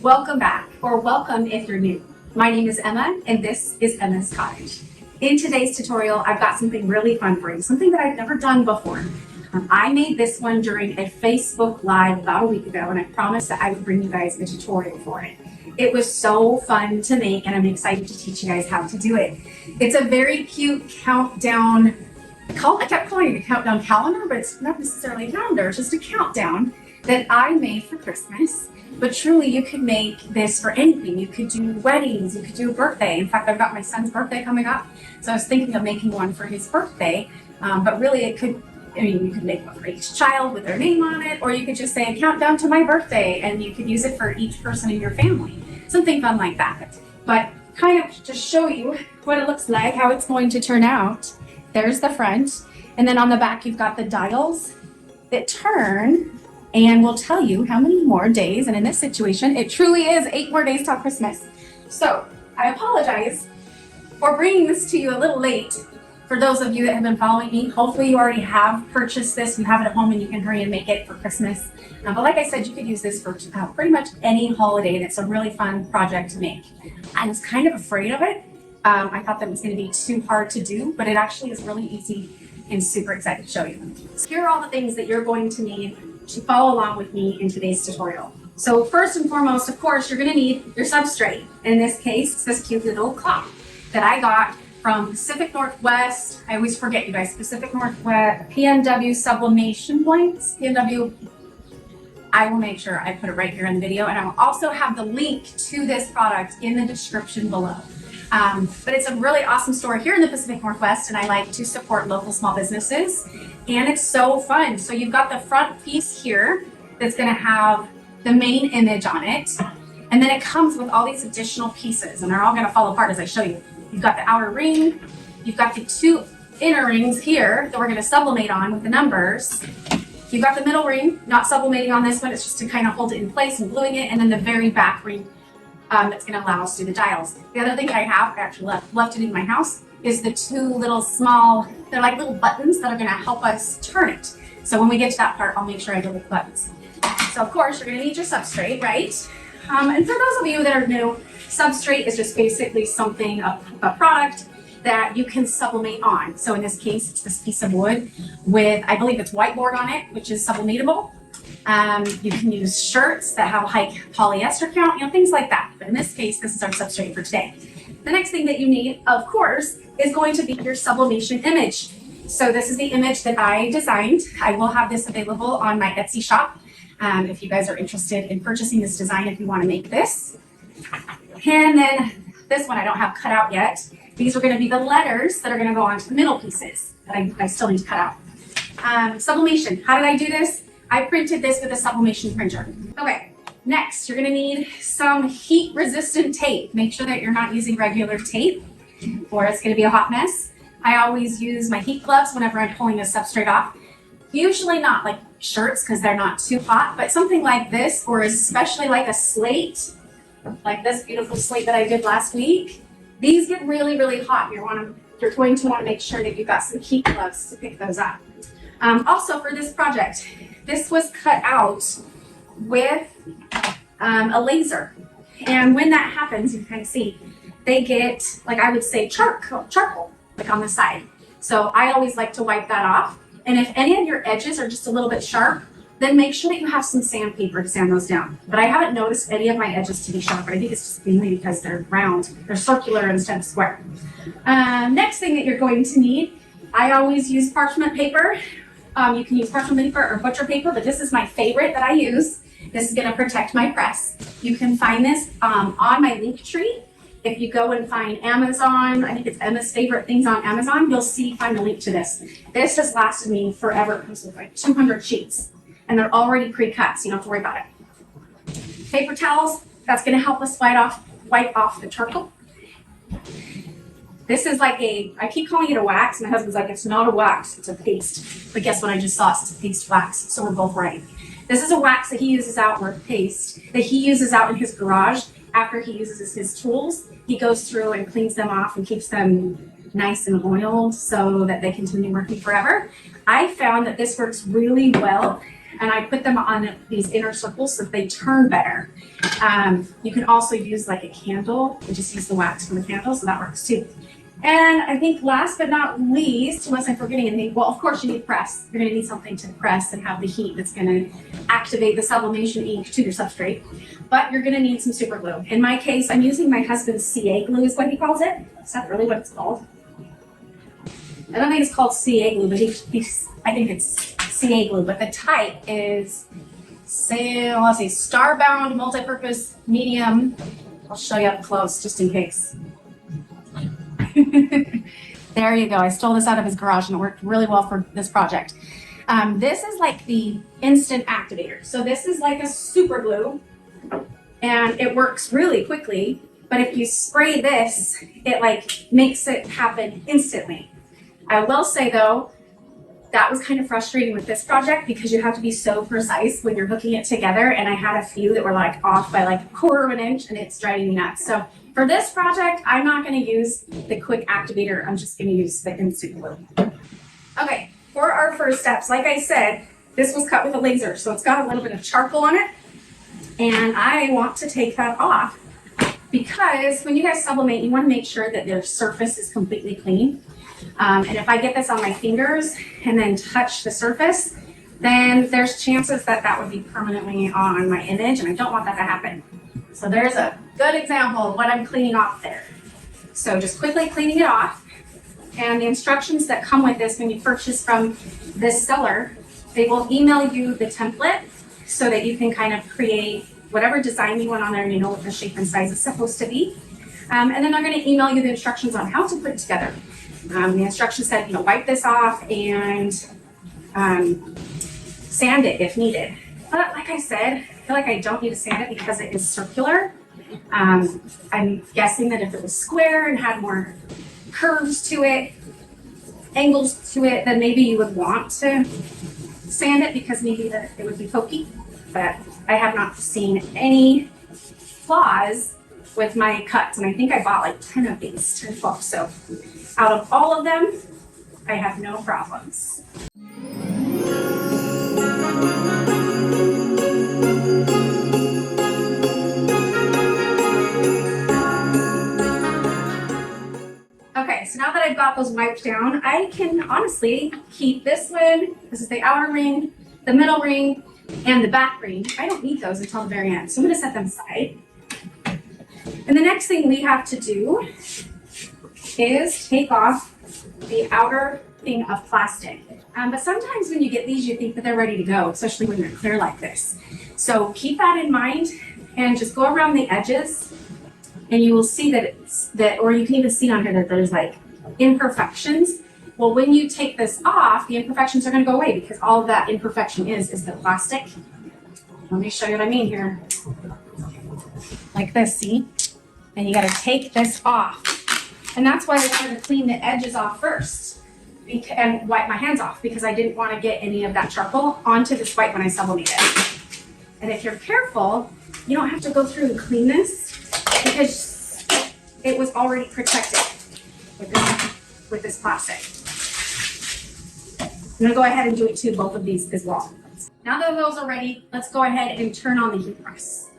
Welcome back, or welcome if you're new. My name is Emma, and this is Emma's Cottage. In today's tutorial, I've got something really fun for you, something that I've never done before. I made this one during a Facebook Live about a week ago, and I promised that I would bring you guys a tutorial for it. It was so fun to make, and I'm excited to teach you guys how to do it. It's a very cute countdown. I kept calling it a countdown calendar, but it's not necessarily a calendar, it's just a countdown that I made for Christmas. But truly, you could make this for anything. You could do weddings, you could do a birthday. In fact, I've got my son's birthday coming up, so I was thinking of making one for his birthday. But really, you could make one for each child with their name on it, or you could just say a countdown to my birthday, and you could use it for each person in your family. Something fun like that. But kind of to show you what it looks like, how it's going to turn out, there's the front. And then on the back, you've got the dials that turn and will tell you how many more days. And in this situation, it truly is 8 more days till Christmas. So I apologize for bringing this to you a little late. For those of you that have been following me, hopefully you already have purchased this. You have it at home and you can hurry and make it for Christmas. But like I said, you could use this for pretty much any holiday, and it's a really fun project to make. I was kind of afraid of it. I thought that it was going to be too hard to do, but it actually is really easy and super excited to show you. So here are all the things that you're going to need to follow along with me in today's tutorial. So first and foremost, of course, you're going to need your substrate. In this case, it's this cute little cloth that I got from Pacific Northwest. I always forget, you guys. Pacific Northwest, PNW Sublimation blanks. PNW. I will make sure I put it right here in the video, and I will also have the link to this product in the description below. But it's a really awesome store here in the Pacific Northwest, and I like to support local small businesses, and it's so fun. So you've got the front piece here that's going to have the main image on it, and then it comes with all these additional pieces, and they're all going to fall apart as I show you. You've got the outer ring, you've got the 2 inner rings here that we're going to sublimate on with the numbers. You've got the middle ring, not sublimating on this one, it's just to kind of hold it in place and gluing it, and then the very back ring that's going to allow us to do the dials. The other thing I actually left it in my house, is the 2 little small, they're like little buttons that are going to help us turn it. So when we get to that part, I'll make sure I go with the buttons. So of course, you're going to need your substrate, right? And for those of you that are new, substrate is just basically something, a product that you can sublimate on. So in this case, it's this piece of wood with, I believe it's whiteboard on it, which is sublimatable. You can use shirts that have a high polyester count, things like that. But in this case, this is our substrate for today. The next thing that you need, of course, is going to be your sublimation image. So this is the image that I designed. I will have this available on my Etsy shop if you guys are interested in purchasing this design, if you want to make this. And then this one I don't have cut out yet. These are going to be the letters that are going to go onto the middle pieces that I still need to cut out. Sublimation. How did I do this? I printed this with a sublimation printer. Okay, next you're going to need some heat resistant tape. Make sure that you're not using regular tape or it's going to be a hot mess. I always use my heat gloves whenever I'm pulling a substrate off. Usually not like shirts because they're not too hot, but something like this, or especially like a slate, like this beautiful slate that I did last week. These get really, really hot. You're going to want to make sure that you've got some heat gloves to pick those up. Also for this project, this was cut out with a laser. And when that happens, you can kind of see, they get, like I would say, charcoal, like on the side. So I always like to wipe that off. And if any of your edges are just a little bit sharp, then make sure that you have some sandpaper to sand those down. But I haven't noticed any of my edges to be sharp, but I think it's just mainly because they're round. They're circular instead of square. Next thing that you're going to need, I always use parchment paper. You can use parchment paper or butcher paper, but this is my favorite that I use. This is going to protect my press. You can find this on my link tree. If you go and find Amazon, I think it's Emma's Favorite Things on Amazon, you'll find a link to this. This has lasted me forever. It comes with like 200 sheets, and they're already pre-cut, so you don't have to worry about it. Paper towels, that's going to help us wipe off the charcoal. This is like I keep calling it a wax. My husband's like, it's not a wax, it's a paste. But guess what I just saw? It's a paste wax, so we're both right. This is a wax that he uses out, or paste, that he uses out in his garage after he uses his tools. He goes through and cleans them off and keeps them nice and oiled so that they continue working forever. I found that this works really well and I put them on these inner circles so that they turn better. You can also use like a candle and just use the wax from the candle, so that works too. And I think last but not least, unless I'm forgetting anything, well, of course you need press. You're going to need something to press and have the heat that's going to activate the sublimation ink to your substrate. But you're going to need some super glue. In my case, I'm using my husband's CA glue is what he calls it. Is that really what it's called? I don't think it's called CA glue, but I think it's CA glue. But the type is, let's see, Starbound Multipurpose Medium. I'll show you up close just in case. There you go. I stole this out of his garage and it worked really well for this project. This is like the instant activator. So this is like a super glue and it works really quickly. But if you spray this, it like makes it happen instantly. I will say though, that was kind of frustrating with this project because you have to be so precise when you're hooking it together. And I had a few that were like off by like 1/4 of an inch and it's driving me nuts. So for this project, I'm not going to use the quick activator. I'm just going to use the instant glue. Okay, for our first steps, like I said, this was cut with a laser. So it's got a little bit of charcoal on it. And I want to take that off because when you guys sublimate, you want to make sure that their surface is completely clean. And if I get this on my fingers and then touch the surface, then there's chances that that would be permanently on my image, and I don't want that to happen. So there's a good example of what I'm cleaning off there. So just quickly cleaning it off. And the instructions that come with this when you purchase from this seller, they will email you the template so that you can kind of create whatever design you want on there and you know what the shape and size is supposed to be. And then they're going to email you the instructions on how to put it together. The instructions said, wipe this off and sand it if needed. But like I said, I feel like I don't need to sand it because it is circular. I'm guessing that if it was square and had more curves to it, angles to it, then maybe you would want to sand it because maybe it would be pokey. But I have not seen any flaws with my cuts. And I think I bought like 10 of these, 10, 12. So out of all of them, I have no problems. Okay, so now that I've got those wiped down, I can honestly keep this one. This is the outer ring, the middle ring, and the back ring. I don't need those until the very end, so I'm gonna set them aside. And the next thing we have to do is take off the outer thing of plastic. But sometimes when you get these, you think that they're ready to go, especially when they're clear like this. So keep that in mind and just go around the edges and you will see that or you can even see on here that there's like imperfections. Well, when you take this off, the imperfections are going to go away because all of that imperfection is the plastic. Let me show you what I mean here. Like this, see? And you got to take this off. And that's why I wanted to clean the edges off first and wipe my hands off because I didn't want to get any of that charcoal onto this white when I sublimate it. And if you're careful, you don't have to go through and clean this because it was already protected with this plastic. I'm going to go ahead and do it to both of these as well. Now that those are ready, let's go ahead and turn on the heat press.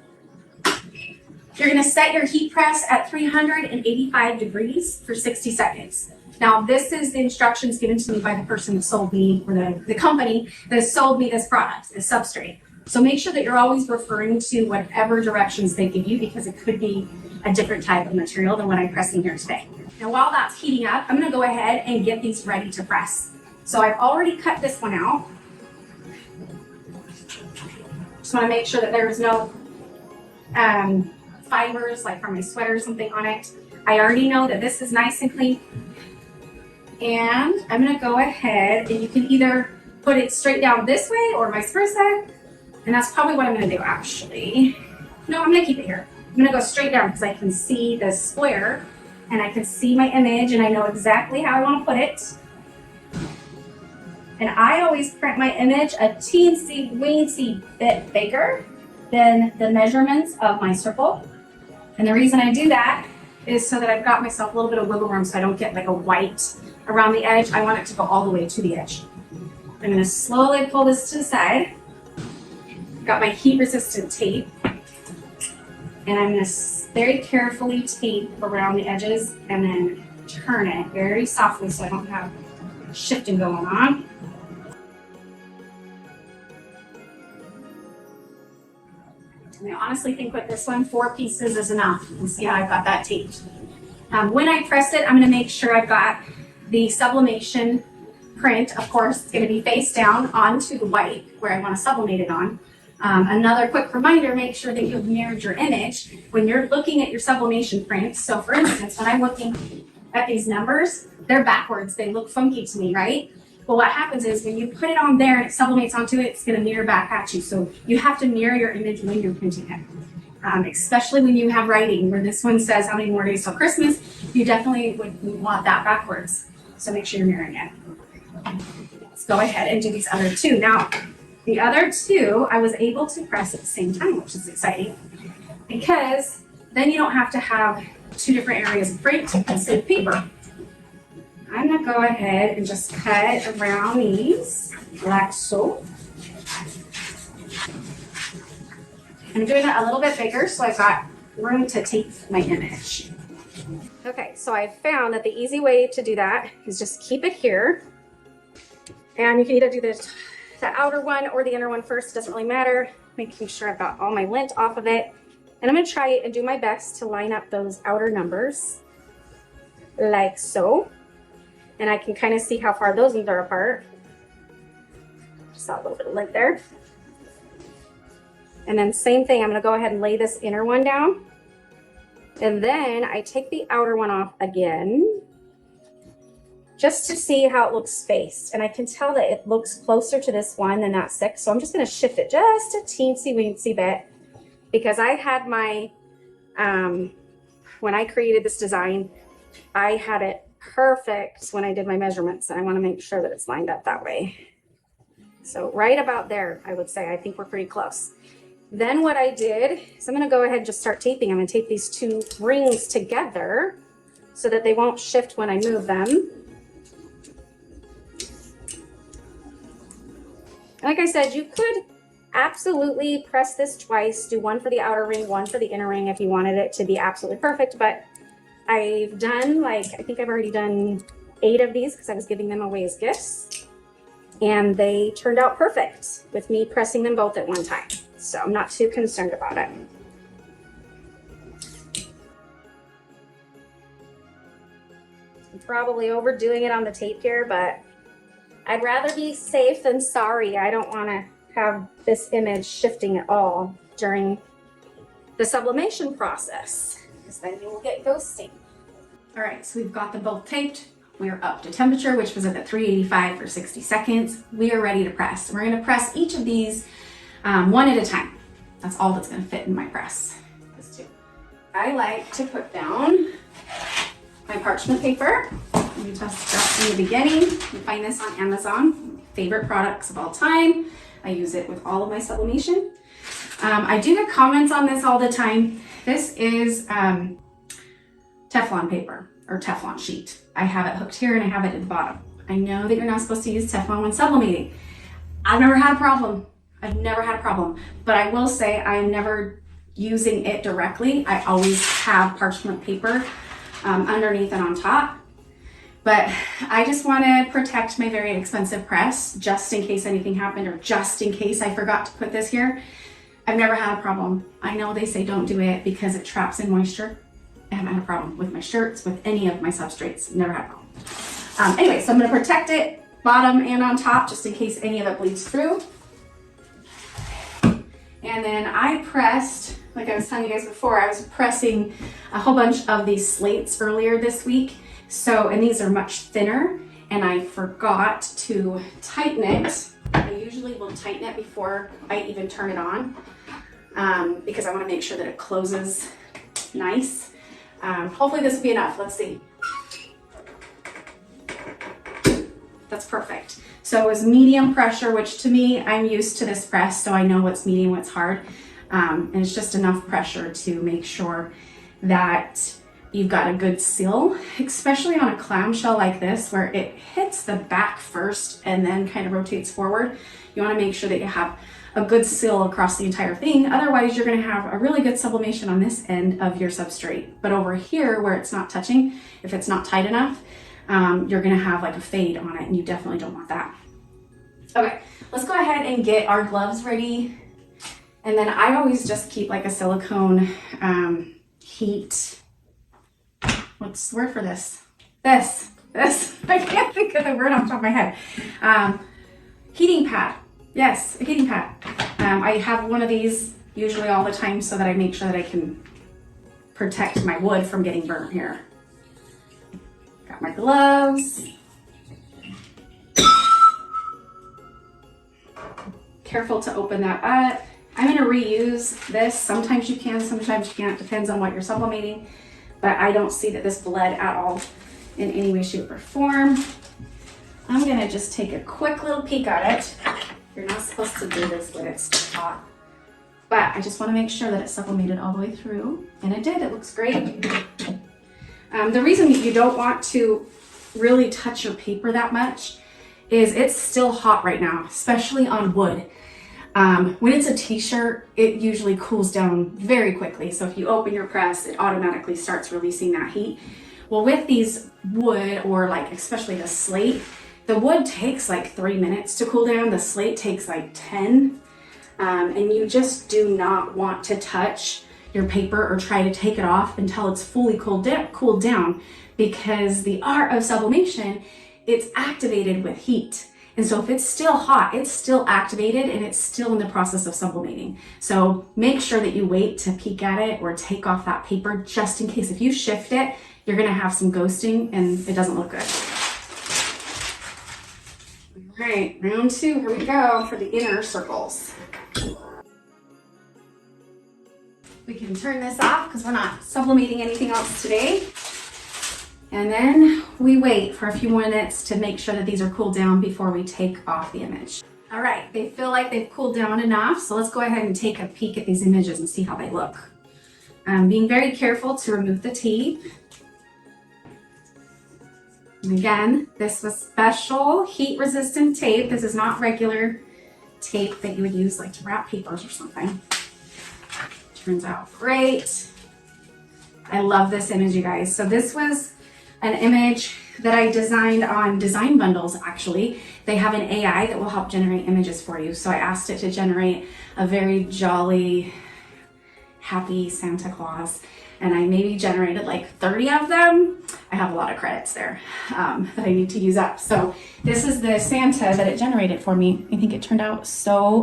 You're going to set your heat press at 385 degrees for 60 seconds. Now, this is the instructions given to me by the person that sold me, or the company that sold me this product, this substrate. So make sure that you're always referring to whatever directions they give you because it could be a different type of material than what I'm pressing here today. Now, while that's heating up, I'm going to go ahead and get these ready to press. So I've already cut this one out. Just want to make sure that there is no fibers like from my sweater or something on it. I already know that this is nice and clean. And I'm going to go ahead and you can either put it straight down this way or vice versa. And that's probably what I'm going to do actually. No, I'm going to keep it here. I'm going to go straight down because I can see the square and I can see my image and I know exactly how I want to put it. And I always print my image a teensy-weensy bit bigger than the measurements of my circle. And the reason I do that is so that I've got myself a little bit of wiggle room so I don't get like a white around the edge. I want it to go all the way to the edge. I'm going to slowly pull this to the side. got my heat resistant tape, and I'm going to very carefully tape around the edges and then turn it very softly so I don't have shifting going on. And I honestly think with this one, 4 pieces is enough. You see how I've got that taped. When I press it, I'm going to make sure I've got the sublimation print. Of course, it's going to be face down onto the white where I want to sublimate it on. Another quick reminder, make sure that you've mirrored your image when you're looking at your sublimation print. So for instance, when I'm looking at these numbers, they're backwards. They look funky to me, right? Well, what happens is when you put it on there and it sublimates onto it, it's going to mirror back at you. So you have to mirror your image when you're printing it, especially when you have writing where this one says how many more days till Christmas. You definitely would want that backwards. So make sure you're mirroring it. Let's go ahead and do these other 2. Now, the other 2, I was able to press at the same time, which is exciting because then you don't have to have 2 different areas of print and save paper. I'm going to go ahead and just cut around these like so. I'm doing it a little bit bigger so I've got room to tape my image. Okay, so I found that the easy way to do that is just keep it here. And you can either do the outer one or the inner one first, doesn't really matter. Making sure I've got all my lint off of it. And I'm going to try and do my best to line up those outer numbers like so. And I can kind of see how far those ones are apart. Just saw a little bit of lint there. And then same thing, I'm going to go ahead and lay this inner one down. And then I take the outer one off again, just to see how it looks spaced. And I can tell that it looks closer to this one than that 6. So I'm just going to shift it just a teensy-weensy bit because I had my, when I created this design, I had it perfect when I did my measurements. And I want to make sure that it's lined up that way. So right about there, I would say, I think we're pretty close. Then what I did is I'm going to go ahead and just start taping. I'm going to tape these 2 rings together so that they won't shift when I move them. Like I said, you could absolutely press this twice, do 1 for the outer ring, 1 for the inner ring if you wanted it to be absolutely perfect. But I've done I think I've already done 8 of these because I was giving them away as gifts. And they turned out perfect with me pressing them both at one time. So I'm not too concerned about it. I'm probably overdoing it on the tape here, but I'd rather be safe than sorry. I don't want to have this image shifting at all during the sublimation process, because then you will get ghosting. All right, so we've got them both taped. We're up to temperature, which was at 385 for 60 seconds. We are ready to press. We're going to press each of these one at a time. That's all that's going to fit in my press. I like to put down my parchment paper. We discussed in the beginning. You find this on Amazon. Favorite products of all time. I use it with all of my sublimation. I do get comments on this all the time. This is Teflon paper or Teflon sheet. I have it hooked here and I have it at the bottom. I know that you're not supposed to use Teflon when sublimating. I've never had a problem. But I will say I'm never using it directly. I always have parchment paper underneath and on top. But I just want to protect my very expensive press just in case anything happened or just in case I forgot to put this here. I've never had a problem. I know they say don't do it because it traps in moisture. I haven't had a problem with my shirts, with any of my substrates. Never had a problem. Anyway, so I'm going to protect it bottom and on top just in case any of it bleeds through. And then I pressed, like I was telling you guys before, I was pressing a whole bunch of these slates earlier this week. So, and these are much thinner, and I forgot to tighten it. I usually will tighten it before I even turn it on because I want to make sure that it closes nice. Hopefully this will be enough. Let's see. That's perfect. So it was medium pressure, which to me, I'm used to this press, so I know what's medium, what's hard. And it's just enough pressure to make sure that you've got a good seal, especially on a clamshell like this, where it hits the back first and then kind of rotates forward. You want to make sure that you have a good seal across the entire thing. Otherwise, you're going to have a really good sublimation on this end of your substrate. But over here where it's not touching, if it's not tight enough, you're going to have like a fade on it, and you definitely don't want that. Okay, let's go ahead and get our gloves ready. And then I always just keep like a silicone heat. What's the word for this? This. I can't think of the word on top of my head. Heating pad. Yes, a heating pad. I have one of these usually all the time so that I make sure that I can protect my wood from getting burnt here. Got my gloves. Careful to open that up. I'm going to reuse this. Sometimes you can, sometimes you can't. Depends on what you're sublimating. But I don't see that this bled at all in any way, shape, or form. I'm going to just take a quick little peek at it. You're not supposed to do this when it's hot. But I just want to make sure that it's sublimated all the way through. And it did. It looks great. The reason you don't want to really touch your paper that much is it's still hot right now, especially on wood. When it's a t-shirt, it usually cools down very quickly. So if you open your press, it automatically starts releasing that heat. Well, with these wood, or like especially the slate, the wood takes like 3 minutes to cool down. The slate takes like 10. And you just do not want to touch your paper or try to take it off until it's fully cooled down, because the art of sublimation, it's activated with heat. And so if it's still hot, it's still activated and it's still in the process of sublimating. So make sure that you wait to peek at it or take off that paper, just in case if you shift it, you're gonna have some ghosting and it doesn't look good. All right, round 2, here we go for the inner circles. We can turn this off because we're not sublimating anything else today. And then we wait for a few more minutes to make sure that these are cooled down before we take off the image. All right, they feel like they've cooled down enough, so let's go ahead and take a peek at these images and see how they look. Being very careful to remove the tape. And again, this was special heat-resistant tape. This is not regular tape that you would use like to wrap papers or something. Turns out great. I love this image, you guys. So this was an image that I designed on Design Bundles, actually. They have an AI that will help generate images for you. So I asked it to generate a very jolly, happy Santa Claus. And I maybe generated like 30 of them. I have a lot of credits there that I need to use up. So this is the Santa that it generated for me. I think it turned out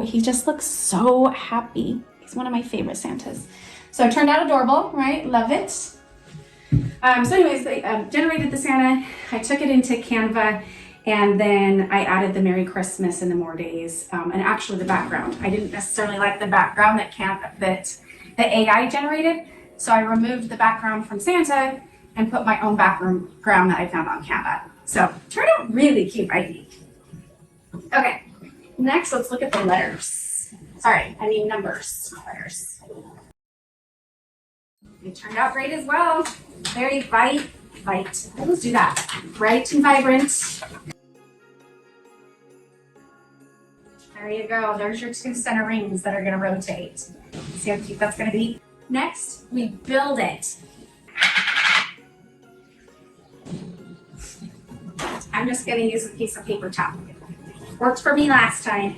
he just looks so happy. He's one of my favorite Santas. So it turned out adorable, right? Love it. So anyways, they generated the Santa. I took it into Canva, and then I added the Merry Christmas and the More Days, and actually the background. I didn't necessarily like the background that the AI generated, so I removed the background from Santa and put my own background that I found on Canva. So it turned out really cute, I think. Okay, next let's look at the letters. Sorry, I mean numbers, not letters. It turned out great as well. Very bright. Let's do that. Bright and vibrant. There you go. There's your 2 center rings that are going to rotate. See how cute that's going to be? Next, we build it. I'm just going to use a piece of paper towel. Worked for me last time.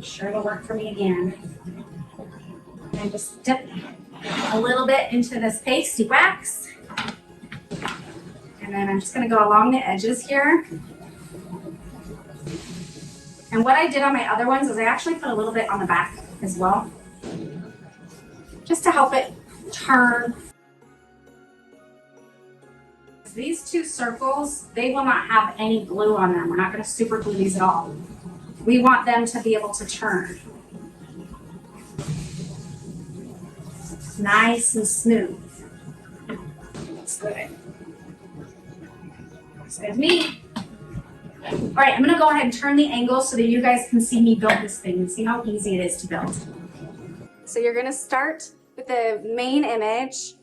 Sure it'll work for me again. And just dip a little bit into this pasty wax. And then I'm just going to go along the edges here. And what I did on my other ones is I actually put a little bit on the back as well, just to help it turn. These 2 circles, they will not have any glue on them. We're not going to super glue these at all. We want them to be able to turn. Nice and smooth. That's good. That's good as me. All right, I'm gonna go ahead and turn the angle so that you guys can see me build this thing and see how easy it is to build. So you're gonna start with the main image,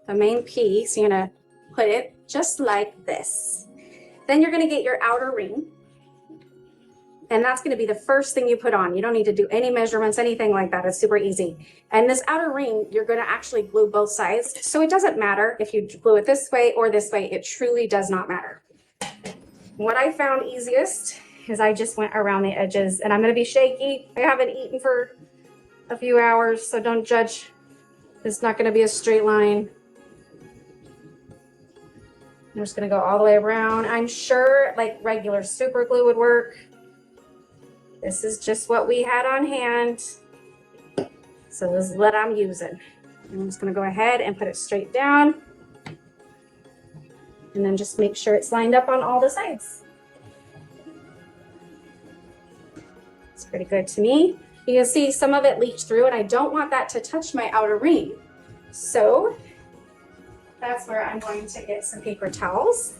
the main piece. You're gonna put it just like this. Then you're gonna get your outer ring. And that's going to be the first thing you put on. You don't need to do any measurements, anything like that. It's super easy. And this outer ring, you're going to actually glue both sides. So it doesn't matter if you glue it this way or this way. It truly does not matter. What I found easiest is I just went around the edges, and I'm going to be shaky. I haven't eaten for a few hours, so don't judge. It's not going to be a straight line. I'm just going to go all the way around. I'm sure like regular super glue would work. This is just what we had on hand. So this is what I'm using. I'm just going to go ahead and put it straight down. And then just make sure it's lined up on all the sides. It's pretty good to me. You can see some of it leaked through, and I don't want that to touch my outer ring. So that's where I'm going to get some paper towels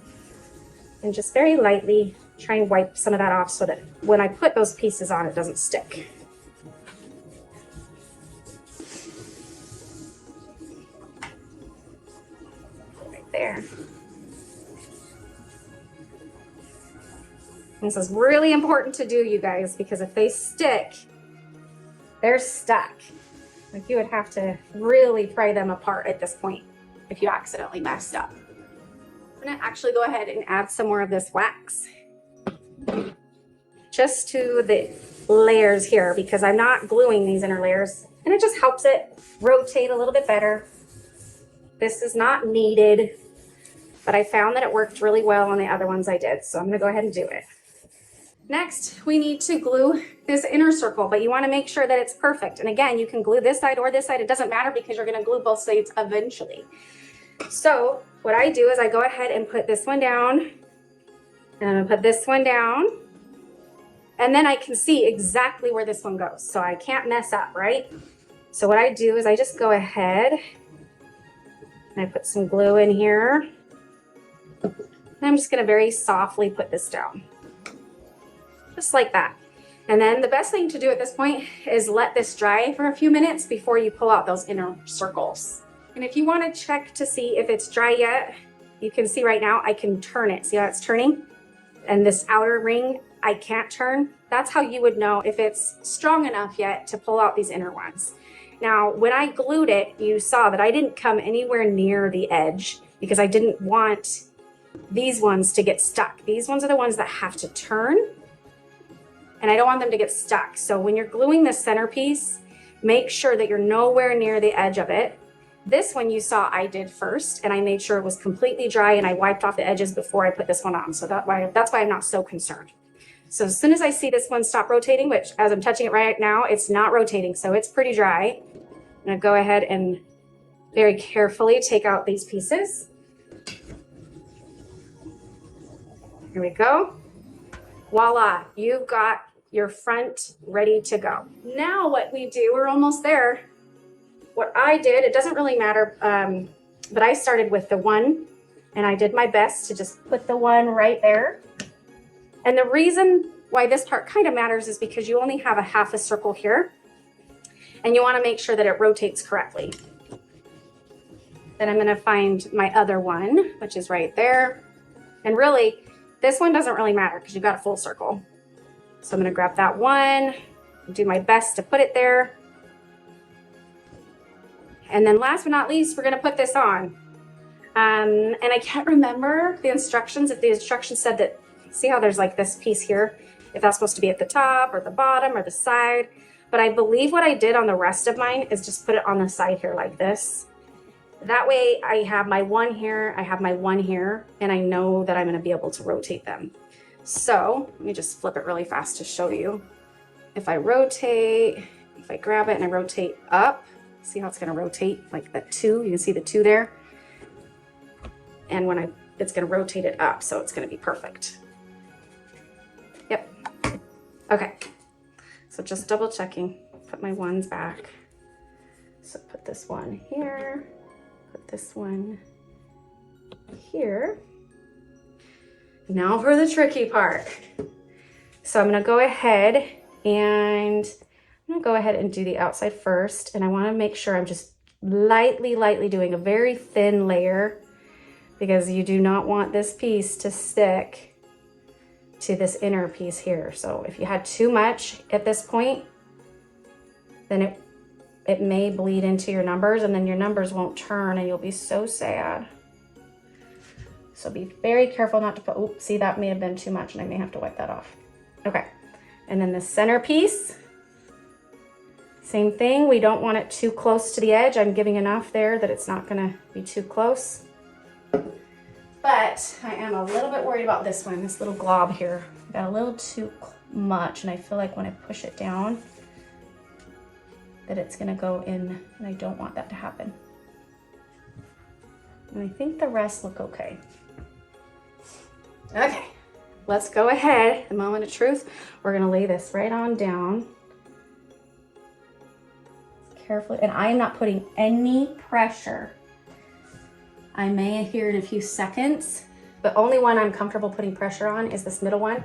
and just very lightly try and wipe some of that off so that when I put those pieces on, it doesn't stick. Right there. This is really important to do, you guys, because if they stick, they're stuck. Like you would have to really pry them apart at this point if you accidentally messed up. I'm gonna actually go ahead and add some more of this wax just to the layers here because I'm not gluing these inner layers, and it just helps it rotate a little bit better. This is not needed, but I found that it worked really well on the other ones I did, so I'm gonna go ahead and do it. Next, we need to glue this inner circle, but you want to make sure that it's perfect. And again, you can glue this side or this side. It doesn't matter because you're going to glue both sides eventually. So what I do is I go ahead and put this one down, and I'm going to put this one down, and then I can see exactly where this one goes. So I can't mess up, right? So what I do is I just go ahead and I put some glue in here. And I'm just going to very softly put this down. Just like that. And then the best thing to do at this point is let this dry for a few minutes before you pull out those inner circles. And if you want to check to see if it's dry yet, you can see right now I can turn it. See how it's turning? And this outer ring, I can't turn. That's how you would know if it's strong enough yet to pull out these inner ones. Now, when I glued it, you saw that I didn't come anywhere near the edge because I didn't want these ones to get stuck. These ones are the ones that have to turn, and I don't want them to get stuck. So when you're gluing the centerpiece, make sure that you're nowhere near the edge of it. This one you saw I did first, and I made sure it was completely dry, and I wiped off the edges before I put this one on. So that's why I'm not so concerned. So as soon as I see this one stop rotating, which as I'm touching it right now, it's not rotating, so it's pretty dry. I'm gonna go ahead and very carefully take out these pieces. Here we go. Voila, you've got your front ready to go. Now what we do, we're almost there. What I did, it doesn't really matter, but I started with the one, and I did my best to just put the one right there. And the reason why this part kind of matters is because you only have a half a circle here, and you want to make sure that it rotates correctly. Then I'm going to find my other one, which is right there. And really, this one doesn't really matter because you've got a full circle. So I'm going to grab that one, do my best to put it there. And then last but not least, we're going to put this on. And I can't remember the instructions. If the instructions said that, see how there's like this piece here, if that's supposed to be at the top or the bottom or the side. But I believe what I did on the rest of mine is just put it on the side here like this. That way I have my one here, I have my one here, and I know that I'm going to be able to rotate them. So let me just flip it really fast to show you. If I rotate, if I grab it and I rotate up, see how it's going to rotate like the two, you can see the two there. And when it's going to rotate it up, so it's going to be perfect. Yep. Okay. So just double checking, put my ones back. So put this one here, put this one here. Now for the tricky part. So I'm gonna go ahead and do the outside first, and I wanna make sure I'm just lightly doing a very thin layer because you do not want this piece to stick to this inner piece here. So if you had too much at this point, then it may bleed into your numbers, and then your numbers won't turn and you'll be so sad. So be very careful not to put, oh, see, that may have been too much and I may have to wipe that off. Okay, and then the center piece, same thing. We don't want it too close to the edge. I'm giving enough there that it's not gonna be too close. But I am a little bit worried about this one, this little glob here. I got a little too much, and I feel like when I push it down, that it's gonna go in, and I don't want that to happen. And I think the rest look okay. Okay, let's go ahead, the moment of truth. We're gonna lay this right on down. Carefully, and I am not putting any pressure. I may adhere in a few seconds, but only one I'm comfortable putting pressure on is this middle one.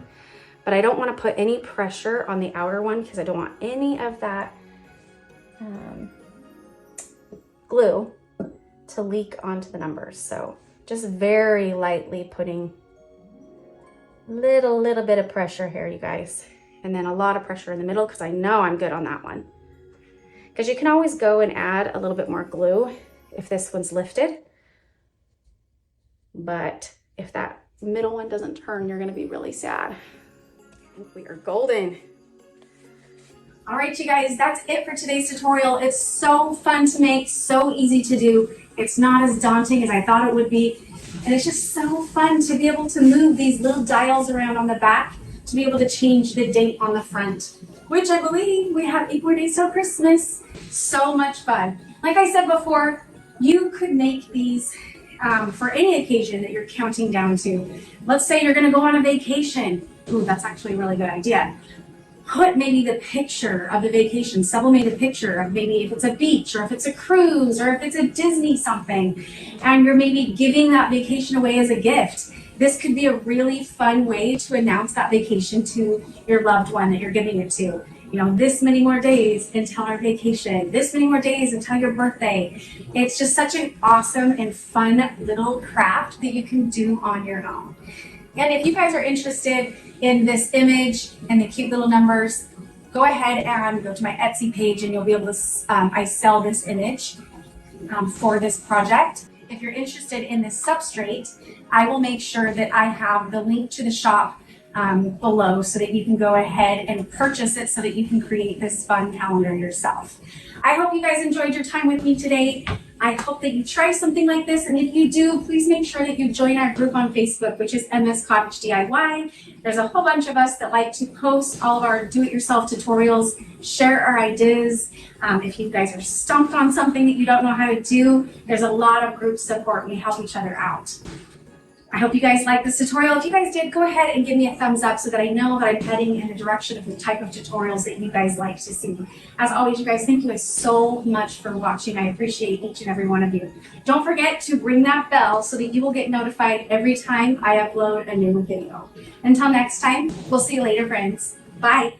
But I don't want to put any pressure on the outer one because I don't want any of that glue to leak onto the numbers. So just very lightly putting little bit of pressure here, you guys. And then a lot of pressure in the middle because I know I'm good on that one. Because you can always go and add a little bit more glue if this one's lifted. But if that middle one doesn't turn, you're gonna be really sad. I think we are golden. All right, you guys, that's it for today's tutorial. It's so fun to make, so easy to do. It's not as daunting as I thought it would be. And it's just so fun to be able to move these little dials around on the back to be able to change the date on the front, which I believe we have 8 more days till Christmas. So much fun. Like I said before, you could make these for any occasion that you're counting down to. Let's say you're gonna go on a vacation. Ooh, that's actually a really good idea. Put maybe the picture of the vacation, sublimate a picture of maybe if it's a beach or if it's a cruise or if it's a Disney something, and you're maybe giving that vacation away as a gift. This could be a really fun way to announce that vacation to your loved one that you're giving it to. You know, this many more days until our vacation, this many more days until your birthday. It's just such an awesome and fun little craft that you can do on your own. And if you guys are interested in this image and the cute little numbers, go ahead and go to my Etsy page and you'll be able to, I sell this image for this project. If you're interested in this substrate, I will make sure that I have the link to the shop below so that you can go ahead and purchase it so that you can create this fun calendar yourself. I hope you guys enjoyed your time with me today. I hope that you try something like this, and if you do, please make sure that you join our group on Facebook, which is EmmasCottageWA. There's a whole bunch of us that like to post all of our do-it-yourself tutorials, share our ideas. If you guys are stumped on something that you don't know how to do, there's a lot of group support. We help each other out. I hope you guys liked this tutorial. If you guys did, go ahead and give me a thumbs up so that I know that I'm heading in the direction of the type of tutorials that you guys like to see. As always, you guys, thank you so much for watching. I appreciate each and every one of you. Don't forget to ring that bell so that you will get notified every time I upload a new video. Until next time, we'll see you later, friends. Bye.